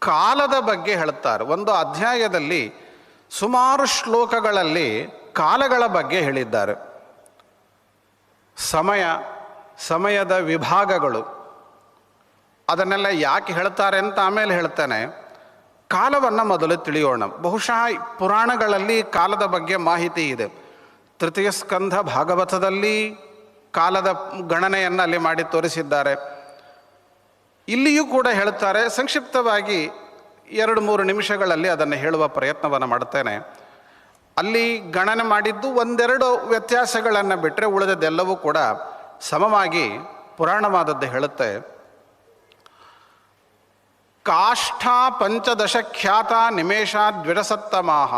ಕಾಲದ ಬಗ್ಗೆ ಹೇಳ್ತಾರೆ. ಒಂದು ಅಧ್ಯಾಯದಲ್ಲಿ ಸುಮಾರು ಶ್ಲೋಕಗಳಲ್ಲಿ ಕಾಲಗಳ ಬಗ್ಗೆ ಹೇಳಿದ್ದಾರೆ. ಸಮಯದ ವಿಭಾಗಗಳು ಅದನ್ನೆಲ್ಲ ಯಾಕೆ ಹೇಳ್ತಾರೆ ಅಂತ ಆಮೇಲೆ ಹೇಳ್ತಾನೆ. ಕಾಲವನ್ನು ಮೊದಲು ತಿಳಿಯೋಣ. ಬಹುಶಃ ಪುರಾಣಗಳಲ್ಲಿ ಕಾಲದ ಬಗ್ಗೆ ಮಾಹಿತಿ ಇದೆ. ತೃತೀಯ ಸ್ಕಂಧ ಭಾಗವತದಲ್ಲಿ ಕಾಲದ ಗಣನೆಯನ್ನು ಅಲ್ಲಿ ಮಾಡಿ ತೋರಿಸಿದ್ದಾರೆ. ಇಲ್ಲಿಯೂ ಕೂಡ ಹೇಳ್ತಾರೆ. ಸಂಕ್ಷಿಪ್ತವಾಗಿ 2-3 ನಿಮಿಷಗಳಲ್ಲಿ ಅದನ್ನು ಹೇಳುವ ಪ್ರಯತ್ನವನ್ನು ಮಾಡ್ತೇನೆ. ಅಲ್ಲಿ ಗಣನೆ ಮಾಡಿದ್ದು ಒಂದೆರಡು ವ್ಯತ್ಯಾಸಗಳನ್ನು ಬಿಟ್ಟರೆ ಉಳಿದದ್ದೆಲ್ಲವೂ ಕೂಡ ಸಮವಾಗಿ ಪುರಾಣವಾದದ್ದು ಹೇಳುತ್ತೆ. ಕಾಷ್ಠ 15 ಖ್ಯಾತ ನಿಮೇಷ ದ್ವಿರಸತ್ತಮಾಹ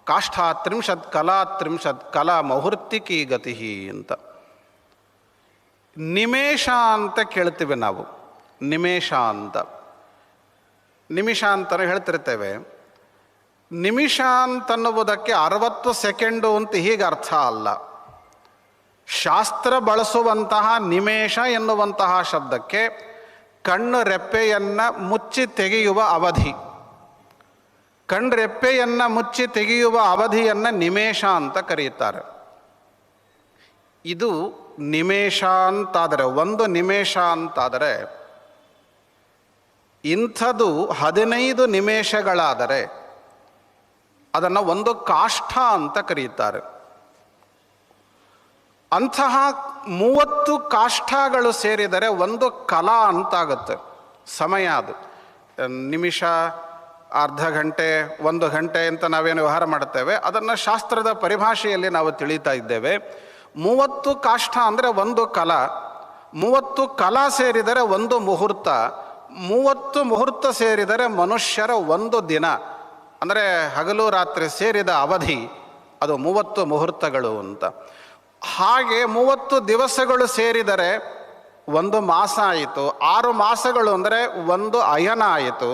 ಕಾಷ್ಠ 30 ಕಲಾ 30 ಕಲಾ ಮುಹೂರ್ತಿಕಿ ಗತಿ ಅಂತ. ನಿಮೇಷ ಅಂತ ಕೇಳ್ತೀವಿ ನಾವು. ನಿಮೇಷ ಅಂತ ನಿಮಿಷ ಅಂತಲೂ ಹೇಳ್ತಿರ್ತೇವೆ. ನಿಮಿಷ ಅಂತನ್ನುವುದಕ್ಕೆ 60 ಸೆಕೆಂಡು ಅಂತ ಹೀಗೆ ಅರ್ಥ ಅಲ್ಲ. ಶಾಸ್ತ್ರ ಬಳಸುವಂತಹ ನಿಮೇಷ ಎನ್ನುವಂತಹ ಶಬ್ದಕ್ಕೆ ಕಣ್ಣು ರೆಪ್ಪೆಯನ್ನು ಮುಚ್ಚಿ ತೆಗೆಯುವ ಅವಧಿ. ಕಣ್ರೆಪ್ಪೆಯನ್ನು ಮುಚ್ಚಿ ತೆಗೆಯುವ ಅವಧಿಯನ್ನು ನಿಮೇಷ ಅಂತ ಕರೆಯುತ್ತಾರೆ. ಇದು ನಿಮೇಷ ಅಂತಾದರೆ, ಒಂದು ನಿಮೇಷ ಅಂತಾದರೆ, ಇಂಥದ್ದು 15 ನಿಮೇಷಗಳಾದರೆ ಅದನ್ನು ಒಂದು ಕಾಷ್ಠ ಅಂತ ಕರೆಯುತ್ತಾರೆ. ಅಂತಹ 30 ಕಾಷ್ಠಗಳು ಸೇರಿದರೆ ಒಂದು ಕಲಾ ಅಂತಾಗುತ್ತೆ. ಸಮಯ ಅದು ನಿಮಿಷ, ಅರ್ಧ ಗಂಟೆ, 1 ಗಂಟೆ ಅಂತ ನಾವೇನು ವ್ಯವಹಾರ ಮಾಡುತ್ತೇವೆ, ಅದನ್ನು ಶಾಸ್ತ್ರದ ಪರಿಭಾಷೆಯಲ್ಲಿ ನಾವು ತಿಳಿತಾ ಇದ್ದೇವೆ. 30 ಕಾಷ್ಠ ಅಂದರೆ ಒಂದು ಕಲಾ. 30 ಕಲಾ ಸೇರಿದರೆ ಒಂದು ಮುಹೂರ್ತ. 30 ಮುಹೂರ್ತ ಸೇರಿದರೆ ಮನುಷ್ಯರ ಒಂದು ದಿನ, ಅಂದರೆ ಹಗಲು ರಾತ್ರಿ ಸೇರಿದ ಅವಧಿ, ಅದು 30 ಮುಹೂರ್ತಗಳು ಅಂತ. ಹಾಗೆ 30 ದಿವಸಗಳು ಸೇರಿದರೆ ಒಂದು ಮಾಸ ಆಯಿತು. 6 ಮಾಸಗಳು ಅಂದರೆ ಒಂದು ಅಯನ ಆಯಿತು.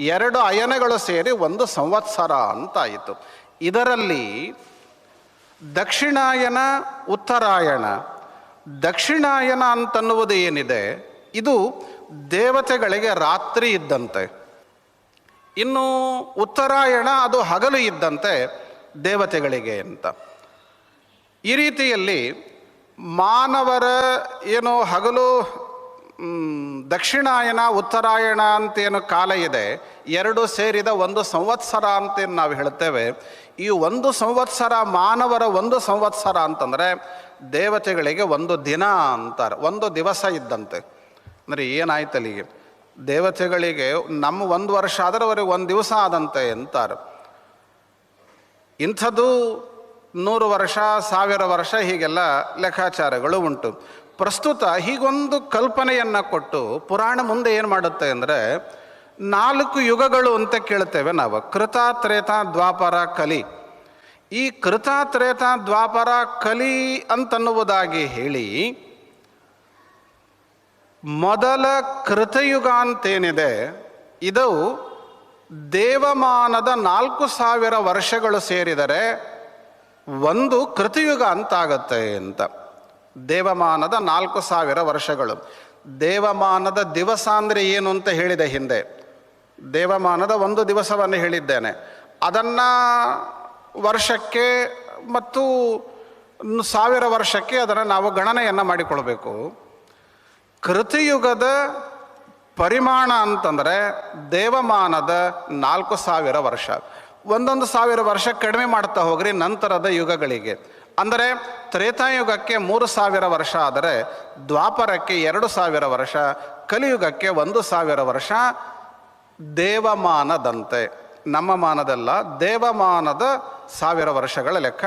2 ಅಯನಗಳು ಸೇರಿ ಒಂದು ಸಂವತ್ಸರ ಅಂತಾಯಿತು. ಇದರಲ್ಲಿ ದಕ್ಷಿಣಾಯನ, ಉತ್ತರಾಯಣ. ದಕ್ಷಿಣಾಯನ ಅಂತನ್ನುವುದು ಏನಿದೆ, ಇದು ದೇವತೆಗಳಿಗೆ ರಾತ್ರಿ ಇದ್ದಂತೆ. ಇನ್ನು ಉತ್ತರಾಯಣ ಅದು ಹಗಲು ಇದ್ದಂತೆ ದೇವತೆಗಳಿಗೆ ಅಂತ. ಈ ರೀತಿಯಲ್ಲಿ ಮಾನವರ ಏನು ಹಗಲು ದಕ್ಷಿಣಾಯನ ಉತ್ತರಾಯಣ ಅಂತೇನು ಕಾಲ ಇದೆ, 2 ಸೇರಿದ ಒಂದು ಸಂವತ್ಸರ ಅಂತೇನು ನಾವು ಹೇಳ್ತೇವೆ. ಈ ಒಂದು ಸಂವತ್ಸರ, ಮಾನವರ ಒಂದು ಸಂವತ್ಸರ ಅಂತಂದರೆ ದೇವತೆಗಳಿಗೆ ಒಂದು ದಿನ ಅಂತಾರೆ, ಒಂದು ದಿವಸ ಇದ್ದಂತೆ. ಅಂದರೆ ಏನಾಯ್ತು ಅಲ್ಲಿಗೆ, ದೇವತೆಗಳಿಗೆ ನಮ್ಮ 1 ವರ್ಷ ಆದರೆ ಅವರಿಗೆ 1 ದಿವಸ ಆದಂತೆ ಅಂತಾರೆ. ಇಂಥದ್ದು 100 ವರ್ಷ, 1000 ವರ್ಷ ಹೀಗೆಲ್ಲ ಲೆಕ್ಕಾಚಾರಗಳು ಉಂಟು. ಪ್ರಸ್ತುತ ಹೀಗೊಂದು ಕಲ್ಪನೆಯನ್ನು ಕೊಟ್ಟು ಪುರಾಣ ಮುಂದೆ ಏನು ಮಾಡುತ್ತೆ ಅಂದರೆ 4 ಯುಗಗಳು ಅಂತ ಕೇಳ್ತೇವೆ ನಾವು. ಕೃತ, ತ್ರೇತ, ದ್ವಾಪರ, ಕಲಿ. ಈ ಕೃತ, ತ್ರೇತ, ದ್ವಾಪರ, ಕಲಿ ಅಂತನ್ನುವುದಾಗಿ ಹೇಳಿ, ಮೊದಲ ಕೃತಯುಗ ಅಂತೇನಿದೆ ಇದು ದೇವಮಾನದ 4000 ವರ್ಷಗಳು ಸೇರಿದರೆ ಒಂದು ಕೃತಯುಗ ಅಂತಾಗತ್ತೆ ಅಂತ. ದೇವಮಾನದ 4000 ವರ್ಷಗಳು. ದೇವಮಾನದ ದಿವಸ ಅಂದರೆ ಏನು ಅಂತ ಹೇಳಿದೆ ಹಿಂದೆ. ದೇವಮಾನದ ಒಂದು ದಿವಸವನ್ನು ಹೇಳಿದ್ದೇನೆ. ಅದನ್ನು ವರ್ಷಕ್ಕೆ ಮತ್ತು 1000 ವರ್ಷಕ್ಕೆ ಅದನ್ನು ನಾವು ಗಣನೆಯನ್ನು ಮಾಡಿಕೊಳ್ಬೇಕು. ಕೃತಯುಗದ ಪರಿಮಾಣ ಅಂತಂದರೆ ದೇವಮಾನದ 4000 ವರ್ಷ. 1000 ವರ್ಷ ಕಡಿಮೆ ಮಾಡ್ತಾ ಹೋಗ್ರಿ ನಂತರದ ಯುಗಗಳಿಗೆ. ಅಂದರೆ ತ್ರೇತಾಯುಗಕ್ಕೆ 3000 ವರ್ಷ ಆದರೆ ದ್ವಾಪರಕ್ಕೆ 2000 ವರ್ಷ, ಕಲಿಯುಗಕ್ಕೆ 1000 ವರ್ಷ ದೇವಮಾನದಂತೆ. ನಮ್ಮ ಮಾನದಲ್ಲ, ದೇವಮಾನದ 1000 ವರ್ಷಗಳ ಲೆಕ್ಕ.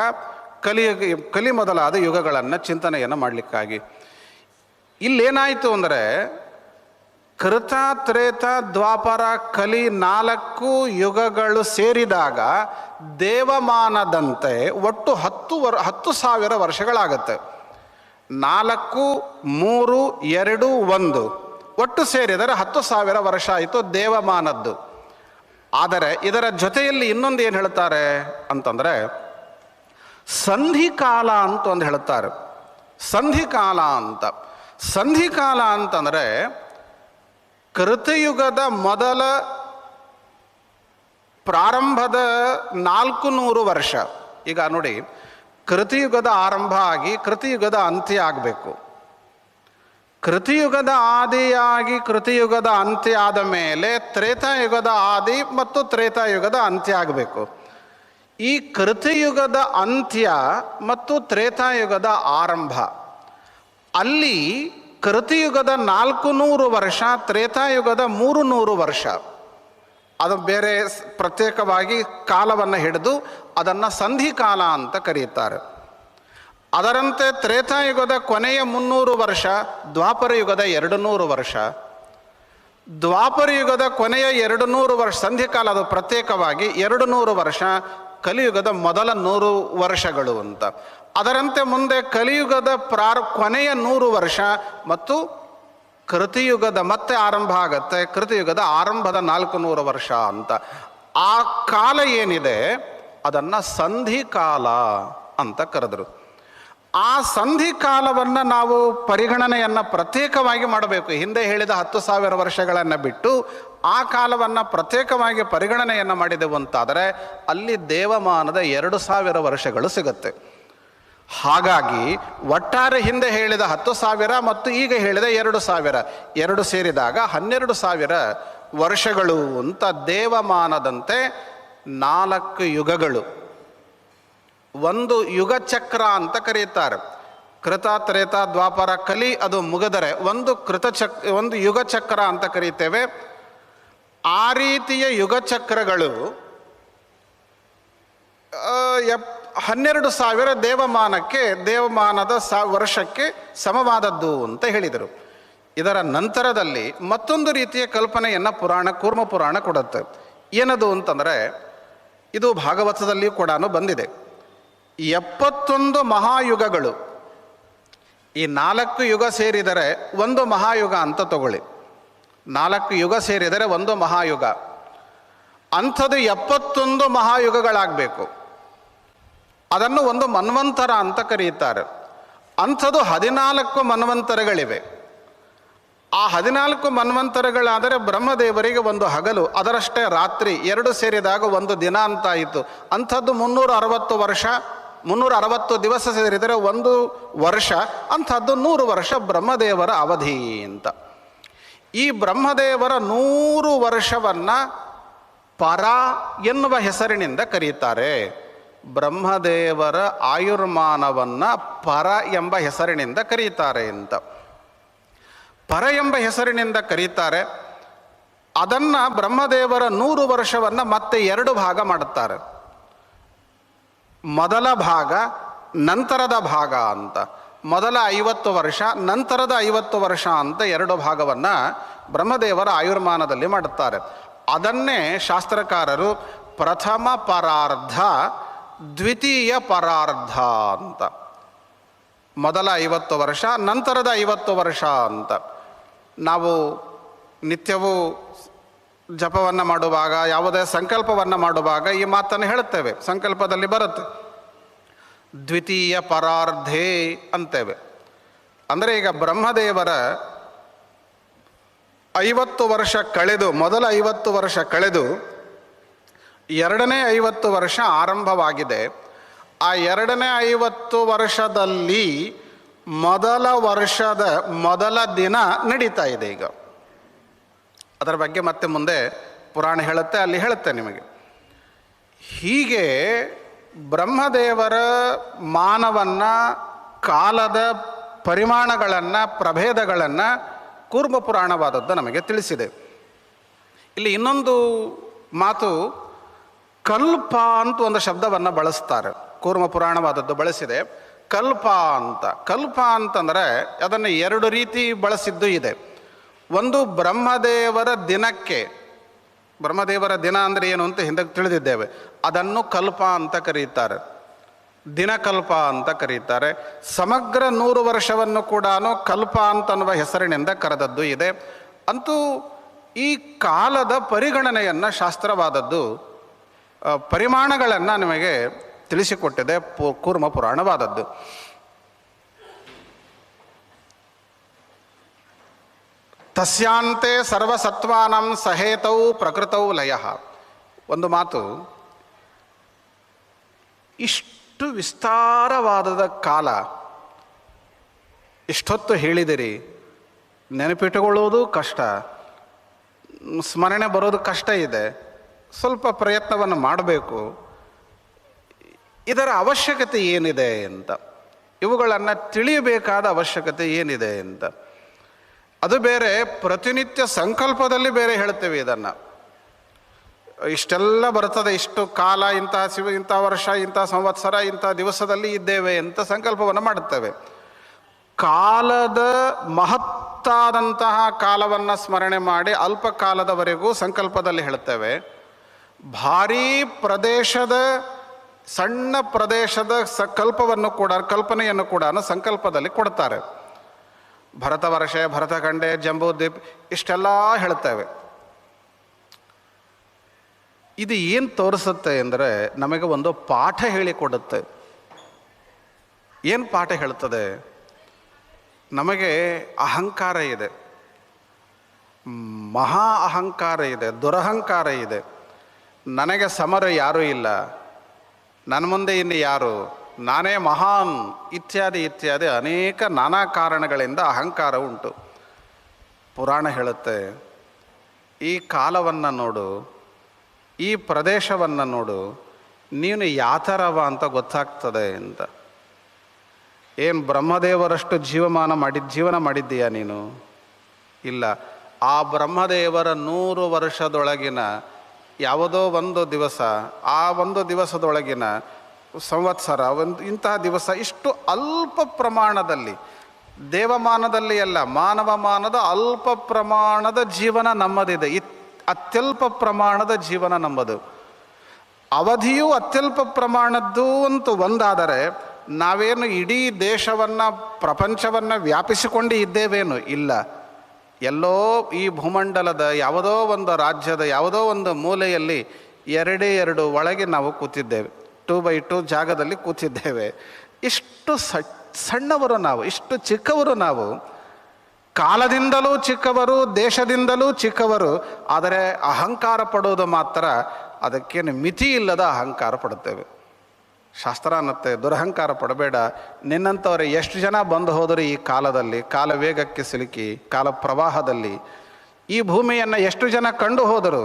ಕಲಿ ಮೊದಲಾದ ಯುಗಗಳನ್ನು ಚಿಂತನೆಯನ್ನು ಮಾಡಲಿಕ್ಕಾಗಿ ಇಲ್ಲೇನಾಯಿತು ಅಂದರೆ ಕೃತ, ತ್ರೇತ, ದ್ವಾಪರ, ಕಲಿ 4 ಯುಗಗಳು ಸೇರಿದಾಗ ದೇವಮಾನದಂತೆ ಒಟ್ಟು 10,000 ವರ್ಷಗಳಾಗತ್ತೆ. 4, 3, 2, 1 ಒಟ್ಟು ಸೇರಿದರೆ 10,000 ವರ್ಷ ಆಯಿತು ದೇವಮಾನದ್ದು. ಆದರೆ ಇದರ ಜೊತೆಯಲ್ಲಿ ಇನ್ನೊಂದು ಏನು ಹೇಳ್ತಾರೆ ಅಂತಂದರೆ ಸಂಧಿಕಾಲ ಅಂತ ಒಂದು ಹೇಳ್ತಾರೆ. ಸಂಧಿಕಾಲ ಅಂತ. ಸಂಧಿಕಾಲ ಅಂತಂದರೆ ಕೃತಯುಗದ ಮೊದಲ ಪ್ರಾರಂಭದ 400 ವರ್ಷ. ಈಗ ನೋಡಿ, ಕೃತಿಯುಗದ ಆರಂಭ ಆಗಿ ಕೃತಿಯುಗದ ಅಂತ್ಯ ಆಗಬೇಕು. ಕೃತಿಯುಗದ ಆದಿಯಾಗಿ ಕೃತಿಯುಗದ ಅಂತ್ಯ ಆದ ಮೇಲೆ ತ್ರೇತಾಯುಗದ ಆದಿ ಮತ್ತು ತ್ರೇತಾಯುಗದ ಅಂತ್ಯ ಆಗಬೇಕು. ಈ ಕೃತಿಯುಗದ ಅಂತ್ಯ ಮತ್ತು ತ್ರೇತಾಯುಗದ ಆರಂಭ, ಅಲ್ಲಿ ಕೃತಿಯುಗದ 400 ವರ್ಷ, ತ್ರೇತಾಯುಗದ 300 ವರ್ಷ. ಅದು ಬೇರೆ ಪ್ರತ್ಯೇಕವಾಗಿ ಕಾಲವನ್ನು ಹಿಡಿದು ಅದನ್ನು ಸಂಧಿಕಾಲ ಅಂತ ಕರೆಯುತ್ತಾರೆ. ಅದರಂತೆ ತ್ರೇತಾಯುಗದ ಕೊನೆಯ 300 ವರ್ಷ, ದ್ವಾಪರ ಯುಗದ 200 ವರ್ಷ. ದ್ವಾಪರ ಯುಗದ ಕೊನೆಯ 200 ವರ್ಷ ಸಂಧಿಕಾಲ, ಅದು ಪ್ರತ್ಯೇಕವಾಗಿ 200 ವರ್ಷ ಕಲಿಯುಗದ ಮೊದಲ 100 ವರ್ಷಗಳು ಅಂತ. ಅದರಂತೆ ಮುಂದೆ ಕಲಿಯುಗದ ಕೊನೆಯ 100 ವರ್ಷ ಮತ್ತು ಕೃತಿಯುಗದ ಮತ್ತೆ ಆರಂಭ ಆಗತ್ತೆ, ಕೃತಿಯುಗದ ಆರಂಭದ 400 ವರ್ಷ ಅಂತ. ಆ ಕಾಲ ಏನಿದೆ ಅದನ್ನು ಸಂಧಿಕಾಲ ಅಂತ ಕರೆದರು. ಆ ಸಂಧಿಕಾಲವನ್ನು ನಾವು ಪರಿಗಣನೆಯನ್ನು ಪ್ರತ್ಯೇಕವಾಗಿ ಮಾಡಬೇಕು. ಹಿಂದೆ ಹೇಳಿದ 10,000 ವರ್ಷಗಳನ್ನು ಬಿಟ್ಟು ಆ ಕಾಲವನ್ನು ಪ್ರತ್ಯೇಕವಾಗಿ ಪರಿಗಣನೆಯನ್ನು ಮಾಡಿದೆವು ಅಂತಾದರೆ ಅಲ್ಲಿ ದೇವಮಾನದ 2,000 ವರ್ಷಗಳು ಸಿಗುತ್ತೆ. ಹಾಗಾಗಿ ಒಟ್ಟಾರೆ ಹಿಂದೆ ಹೇಳಿದ 10,000 ಮತ್ತು ಈಗ ಹೇಳಿದ 2,000 ಎರಡು ಸೇರಿದಾಗ 12,000 ವರ್ಷಗಳು ಅಂತ ದೇವಮಾನದಂತೆ 4 ಯುಗಗಳು. ಒಂದು ಯುಗ ಚಕ್ರ ಅಂತ ಕರೆಯುತ್ತಾರೆ. ಕೃತ, ತ್ರೇತ, ದ್ವಾಪರ, ಕಲಿ ಅದು ಮುಗಿದರೆ ಒಂದು ಯುಗ ಚಕ್ರ ಅಂತ ಕರೀತೇವೆ. ಆ ರೀತಿಯ ಯುಗ ಚಕ್ರಗಳು 12,000 ದೇವಮಾನದ ವರ್ಷಕ್ಕೆ ಸಮವಾದದ್ದು ಅಂತ ಹೇಳಿದರು. ಇದರ ನಂತರದಲ್ಲಿ ಮತ್ತೊಂದು ರೀತಿಯ ಕಲ್ಪನೆಯನ್ನು ಕೂರ್ಮ ಪುರಾಣ ಕೊಡುತ್ತೆ. ಏನದು ಅಂತಂದರೆ, ಇದು ಭಾಗವತದಲ್ಲಿ ಕೂಡ ಬಂದಿದೆ. 71 ಮಹಾಯುಗಗಳು, ಈ 4 ಯುಗ ಸೇರಿದರೆ ಒಂದು ಮಹಾಯುಗ ಅಂತ ತಗೊಳ್ಳಿ. 4 ಯುಗ ಸೇರಿದರೆ ಒಂದು ಮಹಾಯುಗ. ಅಂಥದ್ದು 71 ಮಹಾಯುಗಗಳಾಗಬೇಕು. ಅದನ್ನು ಒಂದು ಮನ್ವಂತರ ಅಂತ ಕರೆಯುತ್ತಾರೆ. ಅಂಥದ್ದು 14 ಮನ್ವಂತರಗಳಿವೆ. ಆ 14 ಮನ್ವಂತರಗಳಾದರೆ ಬ್ರಹ್ಮದೇವರಿಗೆ ಒಂದು ಹಗಲು, ಅದರಷ್ಟೇ ರಾತ್ರಿ, ಎರಡು ಸೇರಿದಾಗ ಒಂದು ದಿನ ಅಂತಾಯಿತು. ಅಂಥದ್ದು 360 ವರ್ಷ, 360 ದಿವಸ ಸೇರಿದರೆ ಒಂದು ವರ್ಷ. ಅಂಥದ್ದು 100 ವರ್ಷ ಬ್ರಹ್ಮದೇವರ ಅವಧಿ ಅಂತ. ಈ ಬ್ರಹ್ಮದೇವರ 100 ವರ್ಷವನ್ನು ಪರ ಎನ್ನುವ ಹೆಸರಿನಿಂದ ಕರೆಯುತ್ತಾರೆ. ಬ್ರಹ್ಮದೇವರ ಆಯುರ್ಮಾನವನ್ನು ಪರ ಎಂಬ ಹೆಸರಿನಿಂದ ಕರೆಯುತ್ತಾರೆ ಅಂತ. ಪರ ಎಂಬ ಹೆಸರಿನಿಂದ ಕರೀತಾರೆ. ಅದನ್ನು ಬ್ರಹ್ಮದೇವರ 100 ವರ್ಷವನ್ನು ಮತ್ತೆ 2 ಭಾಗ ಮಾಡುತ್ತಾರೆ. ಮೊದಲ ಭಾಗ, ನಂತರದ ಭಾಗ ಅಂತ. ಮೊದಲ 50 ವರ್ಷ, ನಂತರದ 50 ವರ್ಷ ಅಂತ 2 ಭಾಗವನ್ನು ಬ್ರಹ್ಮದೇವರ ಆಯುರ್ಮಾನದಲ್ಲಿ ಮಾಡುತ್ತಾರೆ. ಅದನ್ನೇ ಶಾಸ್ತ್ರಕಾರರು ಪ್ರಥಮ ಪರಾರ್ಧ, ದ್ವಿತೀಯ ಪರಾರ್ಧ ಅಂತ. ಮೊದಲ 50 ವರ್ಷ, ನಂತರದ 50 ವರ್ಷ ಅಂತ. ನಾವು ನಿತ್ಯವೂ ಜಪವನ್ನು ಮಾಡುವಾಗ, ಯಾವುದೇ ಸಂಕಲ್ಪವನ್ನು ಮಾಡುವಾಗ ಈ ಮಾತನ್ನು ಹೇಳುತ್ತೇವೆ. ಸಂಕಲ್ಪದಲ್ಲಿ ಬರುತ್ತೆ ದ್ವಿತೀಯ ಪರಾರ್ಧೇ ಅಂತೇವೆ. ಅಂದರೆ ಈಗ ಬ್ರಹ್ಮದೇವರ 50 ವರ್ಷ ಕಳೆದು, ಮೊದಲ 50 ವರ್ಷ ಕಳೆದು ಎರಡನೇ 50 ವರ್ಷ ಆರಂಭವಾಗಿದೆ. ಆ ಎರಡನೇ 50 ವರ್ಷದಲ್ಲಿ ಮೊದಲ ವರ್ಷದ ಮೊದಲ ದಿನ ನಡೀತಾ ಇದೆ. ಈಗ ಅದರ ಬಗ್ಗೆ ಮತ್ತೆ ಮುಂದೆ ಪುರಾಣ ಹೇಳುತ್ತೆ, ಅಲ್ಲಿ ಹೇಳುತ್ತೆ ನಿಮಗೆ. ಹೀಗೆ ಬ್ರಹ್ಮದೇವರ ಮಾನವನ್ನು, ಕಾಲದ ಪರಿಮಾಣಗಳನ್ನು, ಪ್ರಭೇದಗಳನ್ನು ಕೂರ್ಮ ಪುರಾಣವಾದದ್ದು ನಮಗೆ ತಿಳಿಸಿದೆ. ಇಲ್ಲಿ ಇನ್ನೊಂದು ಮಾತು, ಕಲ್ಪ ಅಂತ ಒಂದು ಶಬ್ದವನ್ನು ಬಳಸ್ತಾರೆ. ಕೂರ್ಮ ಪುರಾಣವಾದದ್ದು ಬಳಸಿದೆ ಕಲ್ಪ ಅಂತ. ಕಲ್ಪ ಅಂತಂದರೆ ಅದನ್ನು 2 ರೀತಿ ಬಳಸಿದ್ದು ಇದೆ. ಒಂದು ಬ್ರಹ್ಮದೇವರ ದಿನಕ್ಕೆ, ಬ್ರಹ್ಮದೇವರ ದಿನ ಅಂದರೆ ಏನು ಅಂತ ಹಿಂದೆ ತಿಳಿದಿದ್ದೇವೆ, ಅದನ್ನು ಕಲ್ಪ ಅಂತ ಕರೀತಾರೆ, ದಿನಕಲ್ಪ ಅಂತ ಕರೀತಾರೆ. ಸಮಗ್ರ 100 ವರ್ಷವನ್ನು ಕೂಡ ಕಲ್ಪ ಅಂತನ್ನುವ ಹೆಸರಿನಿಂದ ಕರೆದದ್ದು ಇದೆ. ಅಂತೂ ಈ ಕಾಲದ ಪರಿಗಣನೆಯನ್ನು ಶಾಸ್ತ್ರವಾದದ್ದು ಪರಿಮಾಣಗಳನ್ನು ನಿಮಗೆ ತಿಳಿಸಿಕೊಟ್ಟಿದೆ ಕೂರ್ಮ ಪುರಾಣವಾದದ್ದು. ತಸ್ಯಾಂತೆ ಸರ್ವಸತ್ವಾನಂ ಸಹೇತೌ ಪ್ರಕೃತೌ ಲಯ. ಒಂದು ಮಾತು, ಇಷ್ಟು ವಿಸ್ತಾರವಾದ ಕಾಲ ಇಷ್ಟೊತ್ತು ಹೇಳಿದಿರಿ, ನೆನಪಿಟ್ಟುಕೊಳ್ಳುವುದು ಕಷ್ಟ, ಸ್ಮರಣೆ ಬರೋದು ಕಷ್ಟ ಇದೆ, ಸ್ವಲ್ಪ ಪ್ರಯತ್ನವನ್ನು ಮಾಡಬೇಕು. ಇದರ ಅವಶ್ಯಕತೆ ಏನಿದೆ ಅಂತ, ಇವುಗಳನ್ನು ತಿಳಿಯಬೇಕಾದ ಅವಶ್ಯಕತೆ ಏನಿದೆ ಅಂತ. ಅದು ಬೇರೆ, ಪ್ರತಿನಿತ್ಯ ಸಂಕಲ್ಪದಲ್ಲಿ ಬೇರೆ ಹೇಳ್ತೇವೆ ಇದನ್ನು. ಇಷ್ಟೆಲ್ಲ ಬರ್ತದೆ, ಇಷ್ಟು ಕಾಲ, ಇಂಥ ವರ್ಷ, ಇಂಥ ಸಂವತ್ಸರ, ಇಂಥ ದಿವಸದಲ್ಲಿ ಇದ್ದೇವೆ ಅಂತ ಸಂಕಲ್ಪವನ್ನು ಮಾಡುತ್ತೇವೆ. ಕಾಲದ ಮಹತ್ತಾದಂತಹ ಕಾಲವನ್ನು ಸ್ಮರಣೆ ಮಾಡಿ ಅಲ್ಪ ಕಾಲದವರೆಗೂ ಸಂಕಲ್ಪದಲ್ಲಿ ಹೇಳ್ತೇವೆ. ಭಾರೀ ಪ್ರದೇಶದ, ಸಣ್ಣ ಪ್ರದೇಶದ ಕಲ್ಪನೆಯನ್ನು ಕೂಡ ಸಂಕಲ್ಪದಲ್ಲಿ ಕೊಡ್ತಾರೆ. ಭರತವರ್ಷ, ಭರತಖಂಡೆ, ಜಂಬೂದ್ವೀಪ್ ಇಷ್ಟೆಲ್ಲ ಹೇಳ್ತೇವೆ. ಇದು ಏನು ತೋರಿಸುತ್ತೆ ಅಂದರೆ, ನಮಗೆ ಒಂದು ಪಾಠ ಹೇಳಿಕೊಡುತ್ತೆ. ಏನು ಪಾಠ ಹೇಳ್ತದೆ? ನಮಗೆ ಅಹಂಕಾರ ಇದೆ, ಮಹಾ ಅಹಂಕಾರ ಇದೆ, ದುರಹಂಕಾರ ಇದೆ. ನನಗೆ ಸಮರು ಯಾರೂ ಇಲ್ಲ, ನನ್ನ ಮುಂದೆ ಇನ್ನು ಯಾರು, ನಾನೇ ಮಹಾನ್, ಇತ್ಯಾದಿ ಇತ್ಯಾದಿ ಅನೇಕ ನಾನಾ ಕಾರಣಗಳಿಂದ ಅಹಂಕಾರ ಉಂಟು. ಪುರಾಣ ಹೇಳುತ್ತೆ, ಈ ಕಾಲವನ್ನು ನೋಡು, ಈ ಪ್ರದೇಶವನ್ನು ನೋಡು, ನೀನು ಯಾತರವ ಅಂತ ಗೊತ್ತಾಗ್ತದೆ ಅಂತ. ಏನು ಬ್ರಹ್ಮದೇವರಷ್ಟು ಜೀವನ ಮಾಡಿದ್ದೀಯಾ ನೀನು? ಇಲ್ಲ. ಆ ಬ್ರಹ್ಮದೇವರ 100 ವರ್ಷದೊಳಗಿನ ಯಾವುದೋ ಒಂದು ದಿವಸ, ಆ ಒಂದು ದಿವಸದೊಳಗಿನ ಸಂವತ್ಸರ, ಇಂತಹ ದಿವಸ, ಇಷ್ಟು ಅಲ್ಪ ಪ್ರಮಾಣದಲ್ಲಿ, ದೇವಮಾನದಲ್ಲಿ ಅಲ್ಲ, ಮಾನವಮಾನದ ಅಲ್ಪ ಪ್ರಮಾಣದ ಜೀವನ ನಮ್ಮದಿದೆ. ಅತ್ಯಲ್ಪ ಪ್ರಮಾಣದ ಜೀವನ ನಮ್ಮದು. ಅವಧಿಯೂ ಅತ್ಯಲ್ಪ ಪ್ರಮಾಣದ್ದು ಅಂತೂ ಒಂದಾದರೆ, ನಾವೇನು ಇಡೀ ದೇಶವನ್ನು, ಪ್ರಪಂಚವನ್ನು ವ್ಯಾಪಿಸಿಕೊಂಡು ಇದ್ದೇವೇನು? ಇಲ್ಲ. ಎಲ್ಲೋ ಈ ಭೂಮಂಡಲದ ಯಾವುದೋ ಒಂದು ರಾಜ್ಯದ ಯಾವುದೋ ಒಂದು ಮೂಲೆಯಲ್ಲಿ 2 ಒಳಗೆ ನಾವು ಕೂತಿದ್ದೇವೆ, 2x2 ಜಾಗದಲ್ಲಿ ಕೂತಿದ್ದೇವೆ. ಇಷ್ಟು ಸಣ್ಣವರು ನಾವು, ಇಷ್ಟು ಚಿಕ್ಕವರು ನಾವು, ಕಾಲದಿಂದಲೂ ಚಿಕ್ಕವರು, ದೇಶದಿಂದಲೂ ಚಿಕ್ಕವರು. ಆದರೆ ಅಹಂಕಾರ ಪಡೋದು ಮಾತ್ರ ಅದಕ್ಕೇನು ಮಿತಿ ಇಲ್ಲದ ಅಹಂಕಾರ ಪಡುತ್ತೇವೆ. ಶಾಸ್ತ್ರ ಅನ್ನತ್ತೆ, ದುರಹಂಕಾರ ಪಡಬೇಡ. ನಿನ್ನಂಥವ್ರೆ ಎಷ್ಟು ಜನ ಬಂದು ಹೋದರು ಈ ಕಾಲದಲ್ಲಿ, ಕಾಲ ವೇಗಕ್ಕೆ ಸಿಲುಕಿ, ಕಾಲ ಪ್ರವಾಹದಲ್ಲಿ ಈ ಭೂಮಿಯನ್ನು ಎಷ್ಟು ಜನ ಕಂಡು ಹೋದರು.